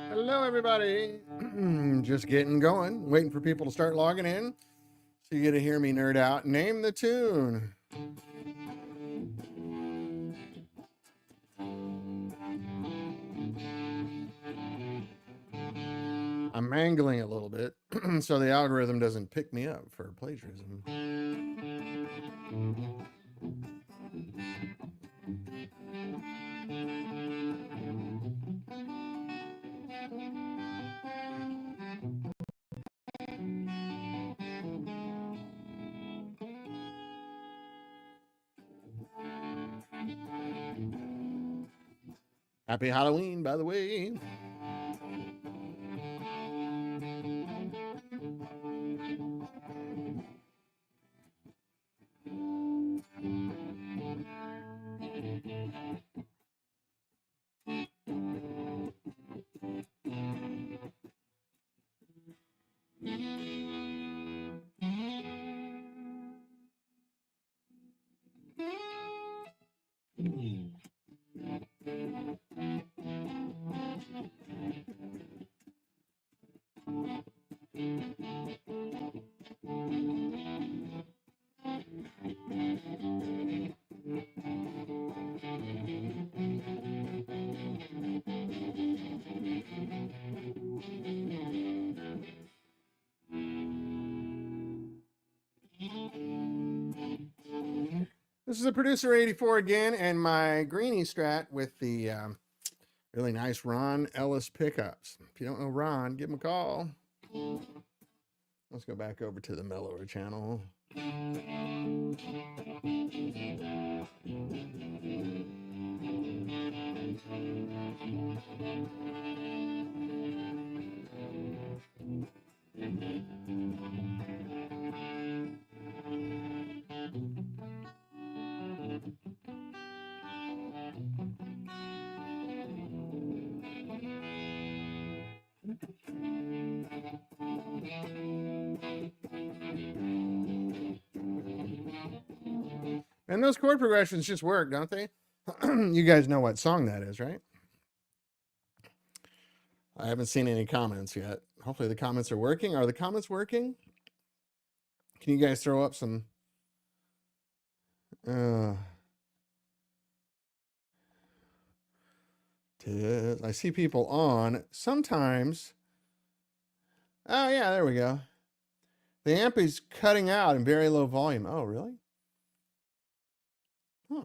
Hello, everybody. Just getting going, waiting for people to start logging in so you get to hear me nerd out. Name the tune. I'm mangling a little bit so the algorithm doesn't pick me up for plagiarism. Happy Halloween, by the way. This is a Producer 84 again, and my Greenie Strat with the really nice Ron Ellis pickups. If you don't know Ron, give him a call. Let's go back over to the mellower channel. And those chord progressions just work, don't they? You guys know what song that is, right? I haven't seen any comments yet. Hopefully the comments are working. Are the comments working? Can you guys throw up some... I see people on. Sometimes... Oh, yeah, there we go. The amp is cutting out in very low volume. Oh, really? Huh.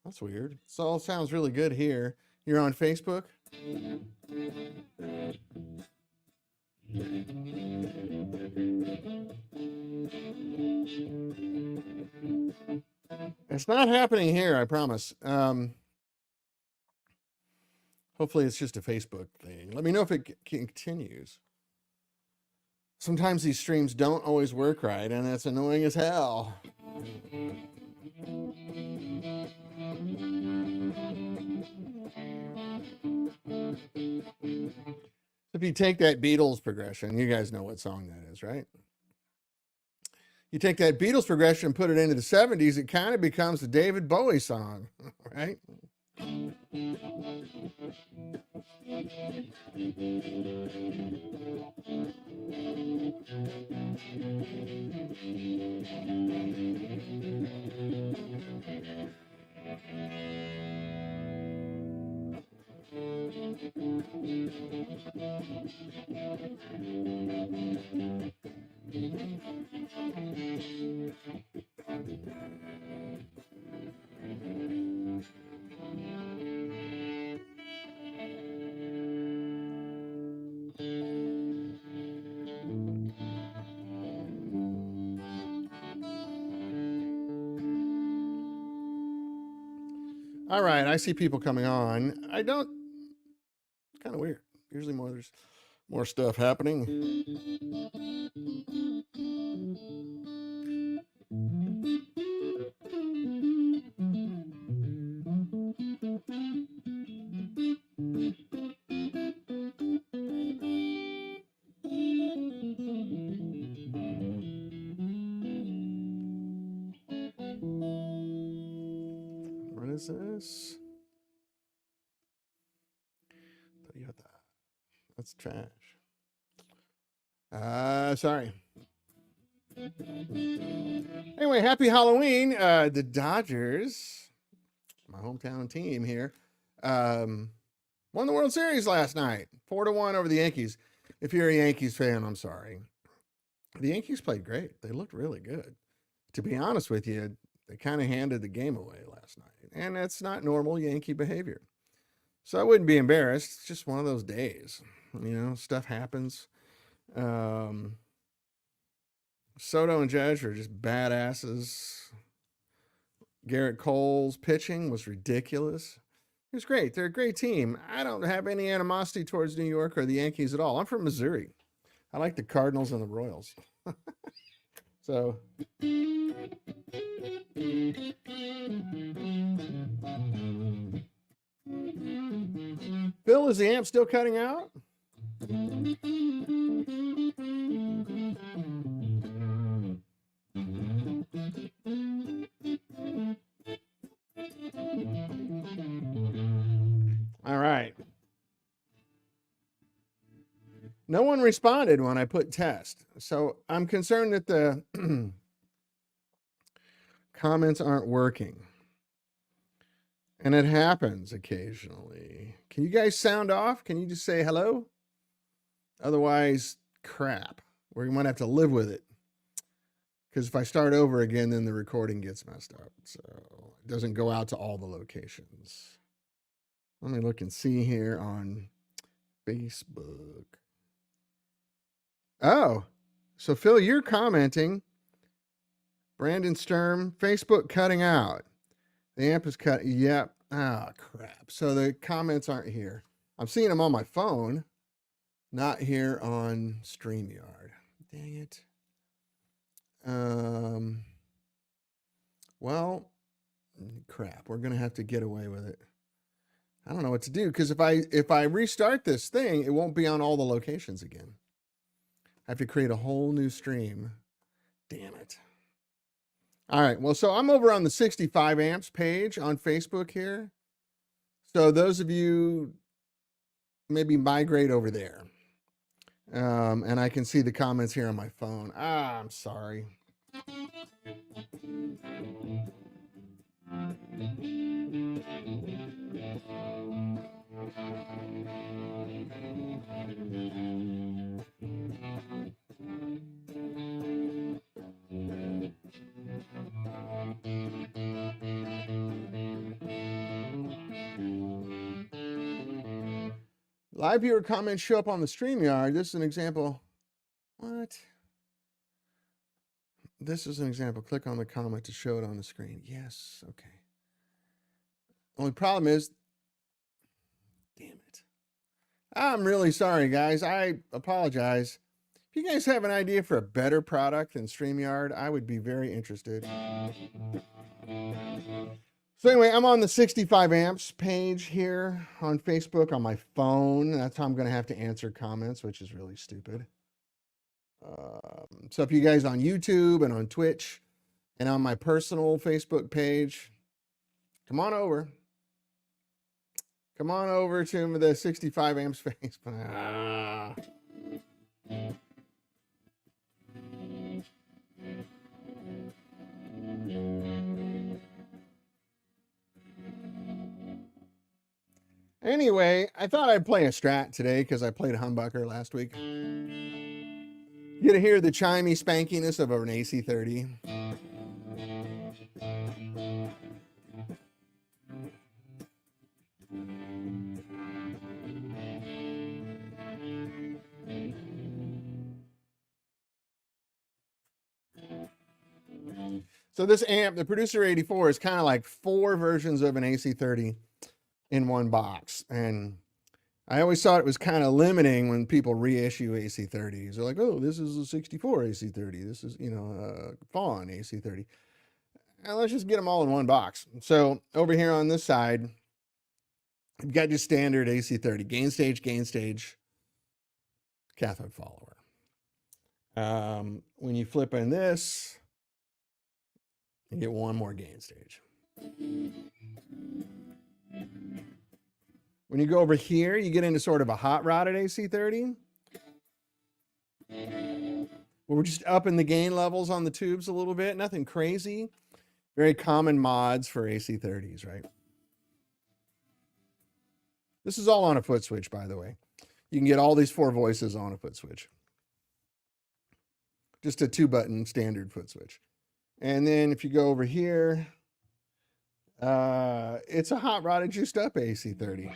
That's weird. This all sounds really good here. You're on Facebook? It's not happening here, I promise. Hopefully it's just a Facebook thing. Let me know if it continues. Sometimes these streams don't always work right, and that's annoying as hell. If you take that Beatles progression, you guys know what song that is, right? You take that Beatles progression and put it into the 70s, it kind of becomes a David Bowie song, right? All right, I see people coming on. I don't. Kind of weird. Usually there's more stuff happening. What is this? That's trash. Sorry. Anyway, happy Halloween. The Dodgers, my hometown team here, won the World Series last night, 4-1 over the Yankees. If you're a Yankees fan, I'm sorry. The Yankees played great. They looked really good. To be honest with you, they kind of handed the game away last night, and that's not normal Yankee behavior. So I wouldn't be embarrassed. It's just one of those days. Stuff happens. Soto and Judge are just badasses. Garrett Cole's pitching was ridiculous. It was great. They're a great team. I don't have any animosity towards New York or the Yankees at all. I'm from Missouri. I like the Cardinals and the Royals. So. Bill, is the amp still cutting out? All right. No one responded when I put test. So I'm concerned that the comments aren't working. And it happens occasionally. Can you guys sound off? Can you just say hello? Otherwise, crap. We're going to have to live with it. Because if I start over again, then the recording gets messed up. So it doesn't go out to all the locations. Let me look and see here on Facebook. Oh, so Phil, you're commenting. Brandon Sturm, Facebook cutting out. The amp is cut. Yep. Ah, crap. So the comments aren't here. I'm seeing them on my phone, not here on StreamYard. Dang it. Well, crap. We're gonna have to get away with it. I don't know what to do because if I restart this thing, it won't be on all the locations again. I have to create a whole new stream. Damn it. All right. Well, so I'm over on the 65 amps page on Facebook here. So those of you maybe migrate over there. And I can see the comments here on my phone. I'm sorry. Live viewer comments show up on the StreamYard. This is an example. What? This is an example. Click on the comment to show it on the screen. Yes. Okay. Only problem is, damn it. I'm really sorry, guys. I apologize. If you guys have an idea for a better product than StreamYard, I would be very interested. So anyway, I'm on the 65 amps page here on Facebook on my phone. That's how I'm going to have to answer comments, which is really stupid. So if you guys on YouTube and on Twitch and on my personal Facebook page, come on over. Come on over to the 65 amps Facebook. Anyway, I thought I'd play a Strat today because I played a humbucker last week. You to hear the chimey spankiness of an AC30. So this amp, the Producer 84, is kind of like 4 versions of an AC30 in one box. And I always thought it was kind of limiting when people reissue AC30s. They're like, oh, this is a 64 AC30. This is, Fawn AC30. And let's just get them all in one box. So over here on this side, you've got your standard AC30, gain stage, cathode follower. When you flip in this, you get one more gain stage. When you go over here, you get into sort of a hot rodded AC30. We're just upping the gain levels on the tubes a little bit. Nothing crazy. Very common mods for AC30s, right? This is all on a foot switch, by the way. You can get all these 4 voices on a foot switch. Just a 2-button standard foot switch. And then if you go over here, it's a hot rodded juiced up AC30.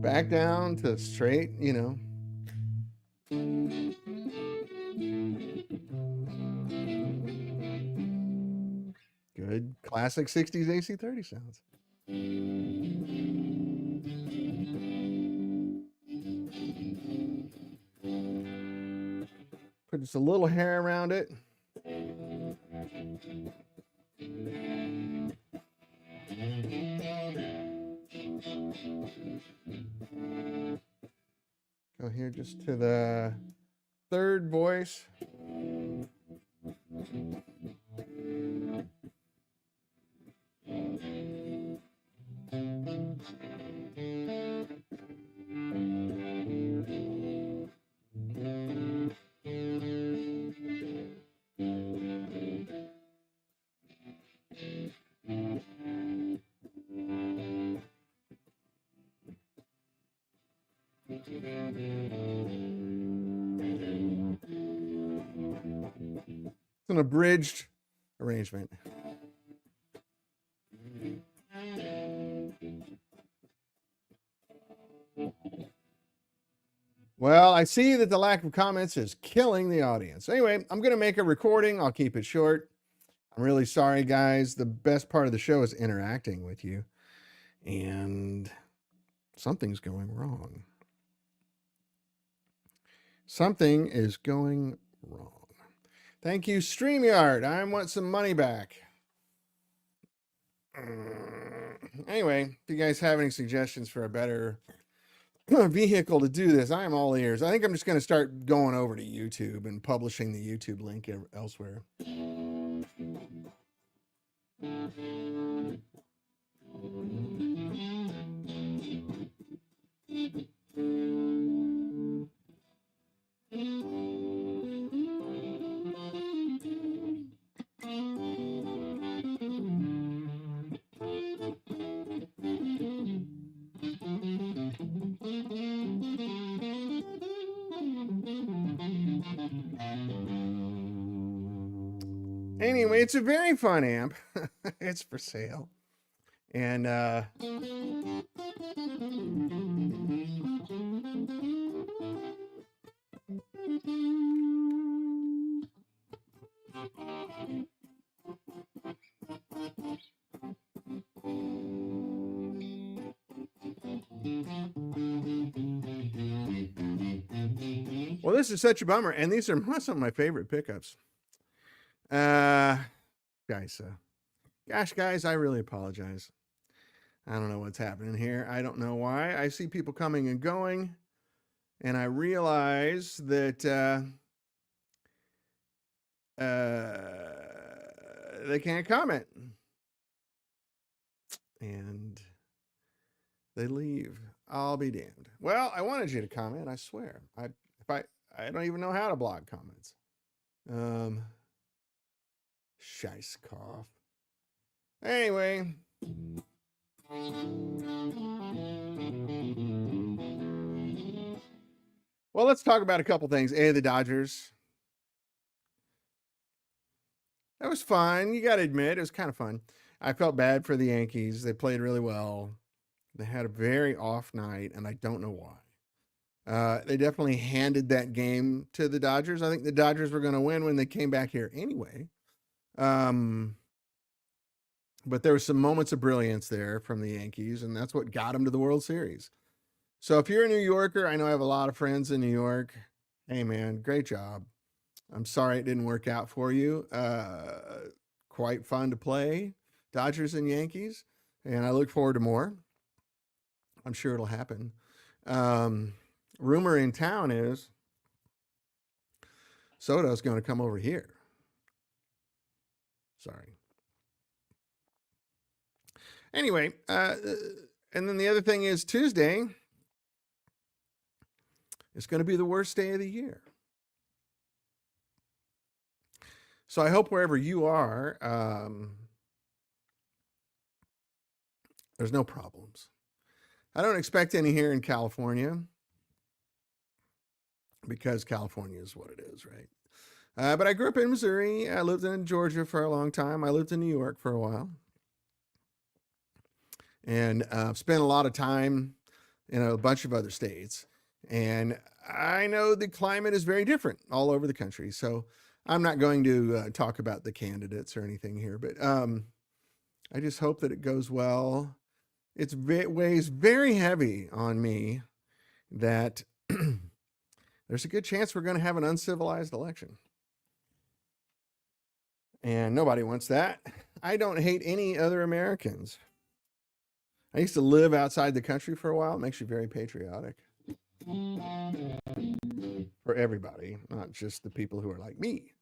Back down to straight, good classic 60s AC30 sounds. Put just a little hair around it. Go here just to the 3rd voice. It's an abridged arrangement. Well, I see that the lack of comments is killing the audience. Anyway, I'm going to make a recording. I'll keep it short. I'm really sorry, guys. The best part of the show is interacting with you. And something's going wrong. Something is going wrong. Thank you, StreamYard. I want some money back. Anyway, if you guys have any suggestions for a better vehicle to do this, I am all ears. I think I'm just going to start going over to YouTube and publishing the YouTube link elsewhere. Anyway, it's a very fun amp. It's for sale. And well, this is such a bummer. And these are some of my favorite pickups. Guys, gosh, guys, I really apologize. I don't know what's happening here. I don't know why. I see people coming and going, and I realize that they can't comment, and they leave. I'll be damned. Well, I wanted you to comment. I swear. I don't even know how to block comments. Shice cough. Anyway. Well, let's talk about a couple things. The Dodgers. That was fun. You got to admit, it was kind of fun. I felt bad for the Yankees. They played really well. They had a very off night, and I don't know why. They definitely handed that game to the Dodgers. I think the Dodgers were going to win when they came back here anyway. But there were some moments of brilliance there from the Yankees, and that's what got them to the World Series. So if you're a New Yorker, I know I have a lot of friends in New York. Hey, man, great job. I'm sorry it didn't work out for you. Quite fun to play, Dodgers and Yankees, and I look forward to more. I'm sure it'll happen. Rumor in town is Soto's going to come over here. Sorry. Anyway, and then the other thing is Tuesday is going to be the worst day of the year. So I hope wherever you are, there's no problems. I don't expect any here in California because California is what it is, right? But I grew up in Missouri. I lived in Georgia for a long time. I lived in New York for a while. And spent a lot of time in a bunch of other states. And I know the climate is very different all over the country. So I'm not going to talk about the candidates or anything here, but I just hope that it goes well. It weighs very heavy on me that there's a good chance we're going to have an uncivilized election. And nobody wants that. I don't hate any other Americans. I used to live outside the country for a while. It makes you very patriotic. For everybody, not just the people who are like me.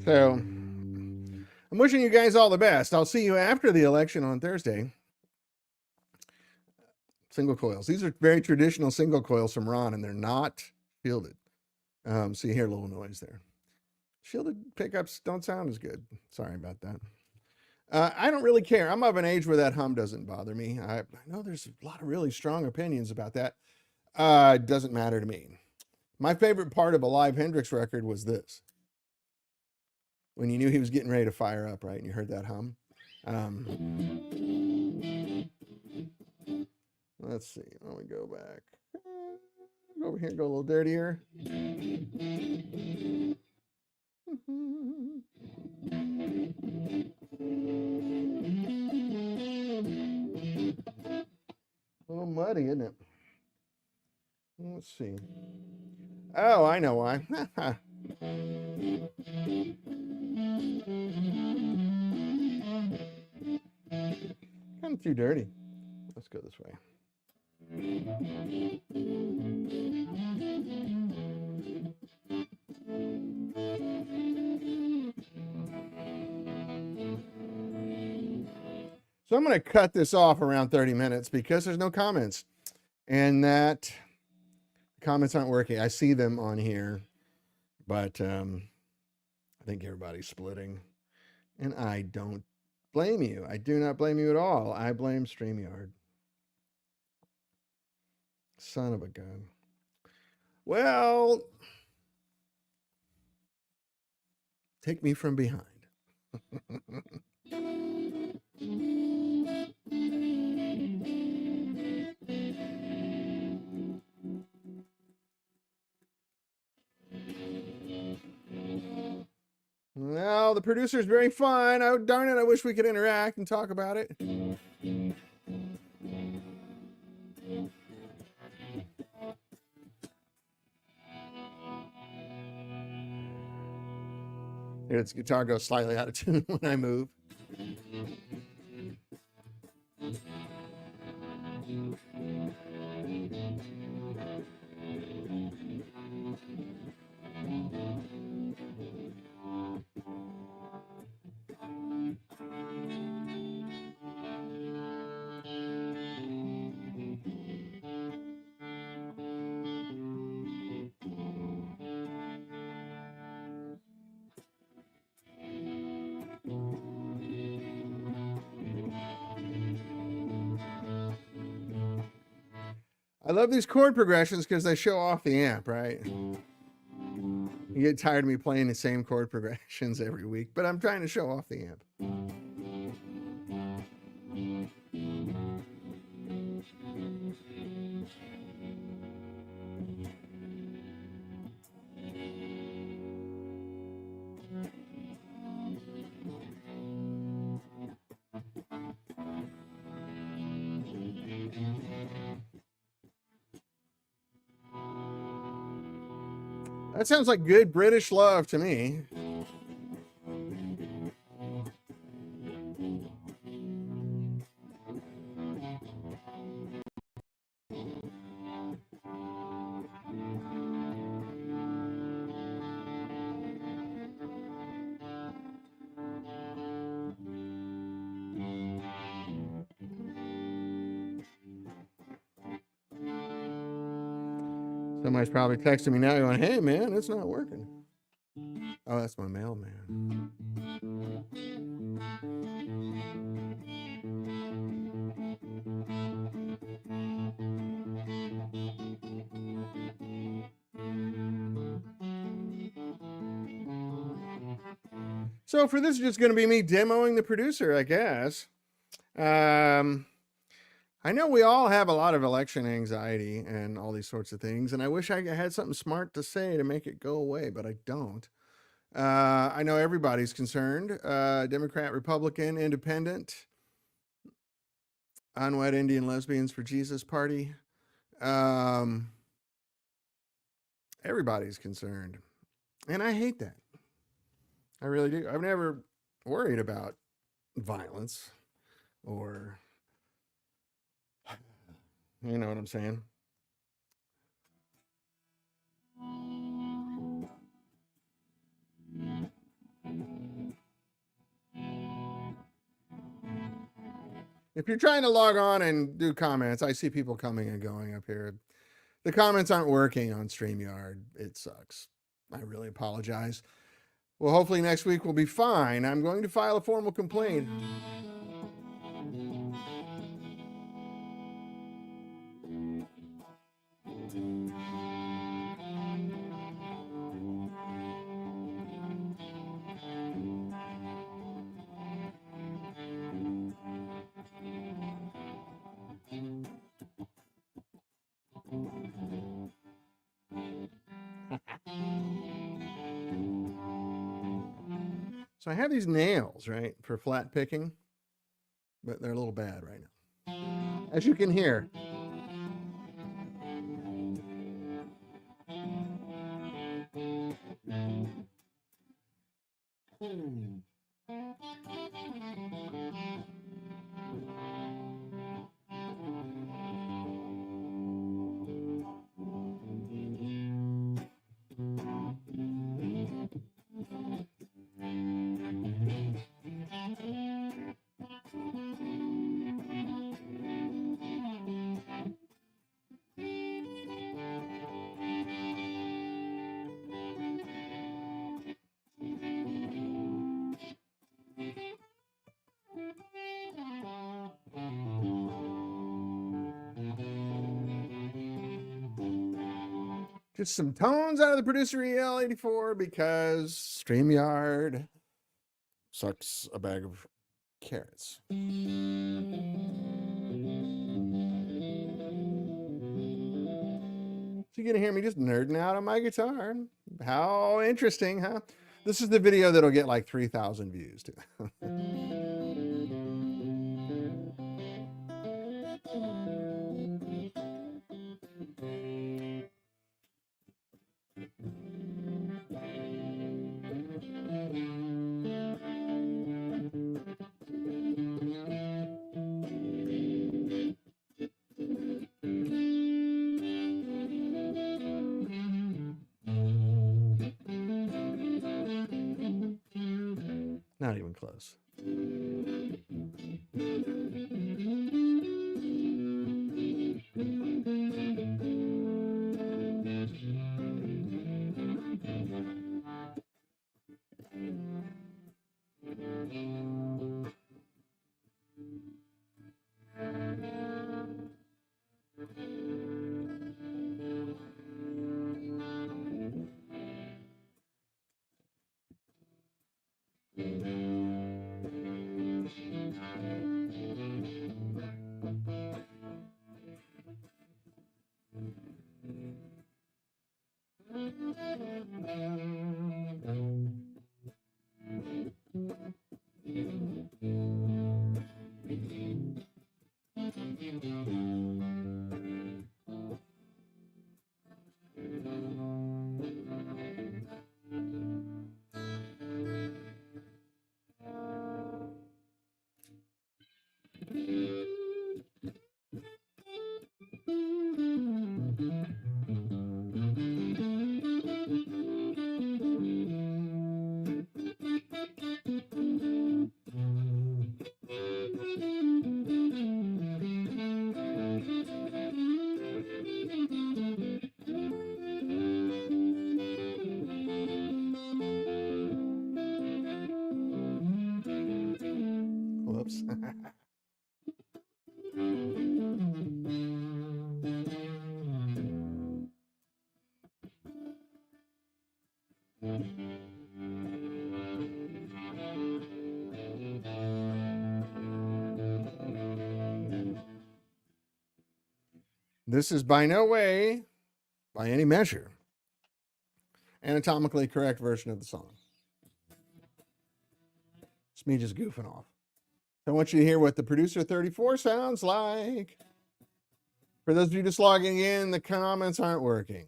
So, I'm wishing you guys all the best. I'll see you after the election on Thursday. Single coils. These are very traditional single coils from Ron, and they're not shielded. So you hear a little noise there. Shielded pickups don't sound as good. Sorry about that. I don't really care. I'm of an age where that hum doesn't bother me. I know there's a lot of really strong opinions about that. It doesn't matter to me. My favorite part of a live Hendrix record was this. When you knew he was getting ready to fire up, right? And you heard that hum. Let's see. Let me go back. Go over here and go a little dirtier. A little muddy, isn't it? Let's see. Oh, I know why. Kind of too dirty. Let's go this way. So I'm going to cut this off around 30 minutes because there's no comments. And that comments aren't working. I see them on here, but I think everybody's splitting. And I don't blame you. I do not blame you at all. I blame StreamYard. Son of a gun. Well, take me from behind. Well, the producer is very fun. Oh, darn it, I wish we could interact and talk about it. Its guitar goes slightly out of tune when I move. I love these chord progressions because they show off the amp, right? You get tired of me playing the same chord progressions every week, but I'm trying to show off the amp. That sounds like good British love to me. Somebody's probably texting me now going, hey man, it's not working. Oh, that's my mailman. So for this, it's just going to be me demoing the producer, I guess. I know we all have a lot of election anxiety and all these sorts of things, and I wish I had something smart to say to make it go away, but I don't. I know everybody's concerned. Democrat, Republican, Independent, Unwed Indian Lesbians for Jesus Party. Everybody's concerned. And I hate that. I really do. I've never worried about violence or, you know what I'm saying? If you're trying to log on and do comments, I see people coming and going up here. The comments aren't working on StreamYard. It sucks. I really apologize. Well, hopefully next week will be fine. I'm going to file a formal complaint. So I have these nails, right, for flat picking, but they're a little bad right now. As you can hear. Just some tones out of the producer EL84 because StreamYard sucks a bag of carrots. So you're gonna hear me just nerding out on my guitar. How interesting, huh? This is the video that'll get like 3,000 views too. Not even close. This is by no way, by any measure, anatomically correct version of the song. It's me just goofing off. I want you to hear what the Producer 34 sounds like. For those of you just logging in, the comments aren't working.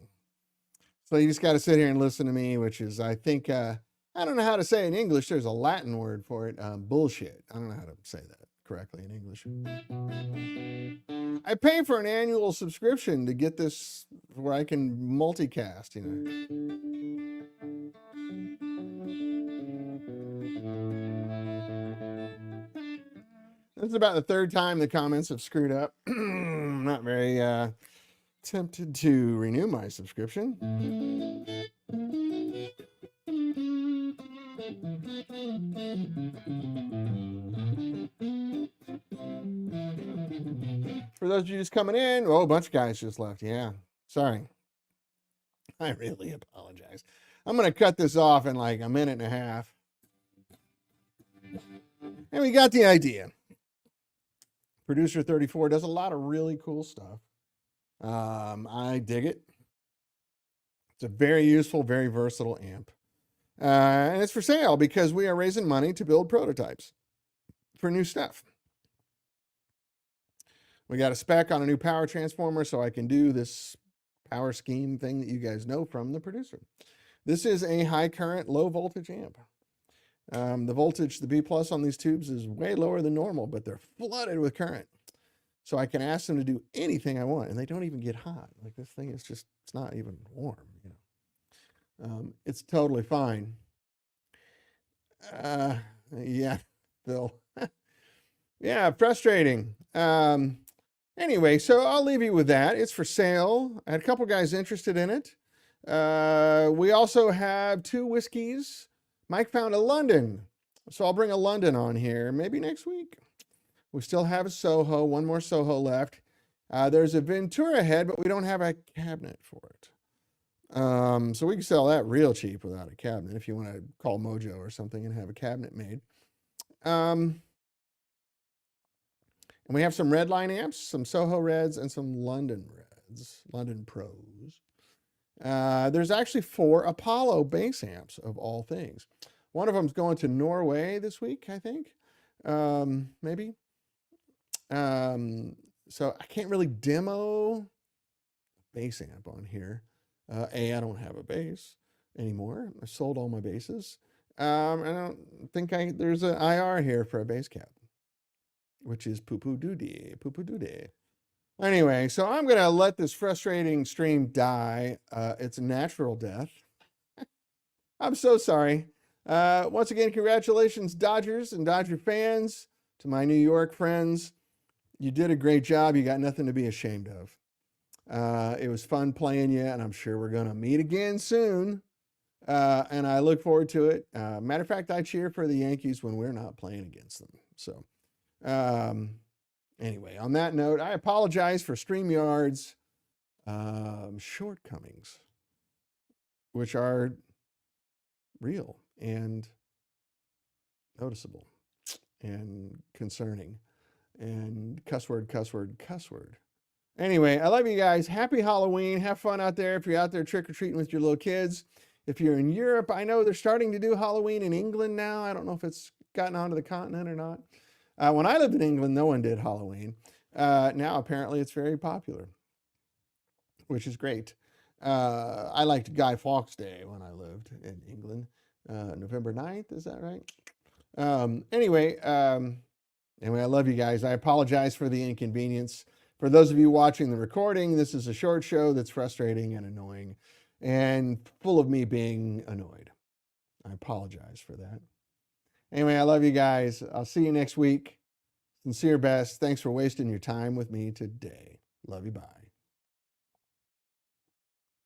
So you just got to sit here and listen to me, which is, I think, I don't know how to say it in English. There's a Latin word for it. Bullshit. I don't know how to say that correctly in English. I pay for an annual subscription to get this where I can multicast, you know. This is about the third time the comments have screwed up. I'm not very tempted to renew my subscription. For those of you just coming in, oh, a bunch of guys just left. Yeah, sorry. I really apologize. I'm going to cut this off in like a minute and a half. And we got the idea. Producer 34 does a lot of really cool stuff. I dig it. It's a very useful, very versatile amp. And it's for sale because we are raising money to build prototypes for new stuff. We got a spec on a new power transformer so I can do this power scheme thing that you guys know from the Producer. This is a high current, low voltage amp. The voltage, the B plus on these tubes is way lower than normal, but they're flooded with current. So I can ask them to do anything I want, and they don't even get hot. Like this thing is just, it's not even warm, you know. It's totally fine. Yeah, Phil. Yeah, frustrating. Anyway, so I'll leave you with that. It's for sale. I had a couple guys interested in it. We also have 2 whiskeys. Mike found a London, so I'll bring a London on here maybe next week. We still have a Soho, one more Soho left. There's a Ventura head, but we don't have a cabinet for it. So we can sell that real cheap without a cabinet if you want to call Mojo or something and have a cabinet made. And we have some Redline amps, some Soho Reds, and some London Reds, London Pros. There's actually 4 Apollo bass amps of all things. One of them's going to Norway this week, I think. Maybe. So I can't really demo bass amp on here. I don't have a bass anymore. I sold all my basses. I don't think there's an IR here for a bass cap, which is poo-poo doody, poo-poo doody. Anyway, so I'm going to let this frustrating stream die. It's a natural death. I'm so sorry. Once again, congratulations, Dodgers and Dodger fans. To my New York friends, you did a great job. You got nothing to be ashamed of. It was fun playing you, and I'm sure we're going to meet again soon. And I look forward to it. Matter of fact, I cheer for the Yankees when we're not playing against them. So, anyway, on that note, I apologize for StreamYard's shortcomings, which are real and noticeable and concerning and cuss word. Anyway, I love you guys. Happy Halloween. Have fun out there if you're out there trick-or-treating with your little kids. If you're in Europe, I know they're starting to do Halloween in England now. I don't know if it's gotten onto the continent or not. When I lived in England, no one did Halloween. Now, apparently, it's very popular, which is great. I liked Guy Fawkes Day when I lived in England. November 9th, is that right? Anyway, I love you guys. I apologize for the inconvenience. For those of you watching the recording, this is a short show that's frustrating and annoying and full of me being annoyed. I apologize for that. Anyway, I love you guys. I'll see you next week. Sincere best. Thanks for wasting your time with me today. Love you. Bye.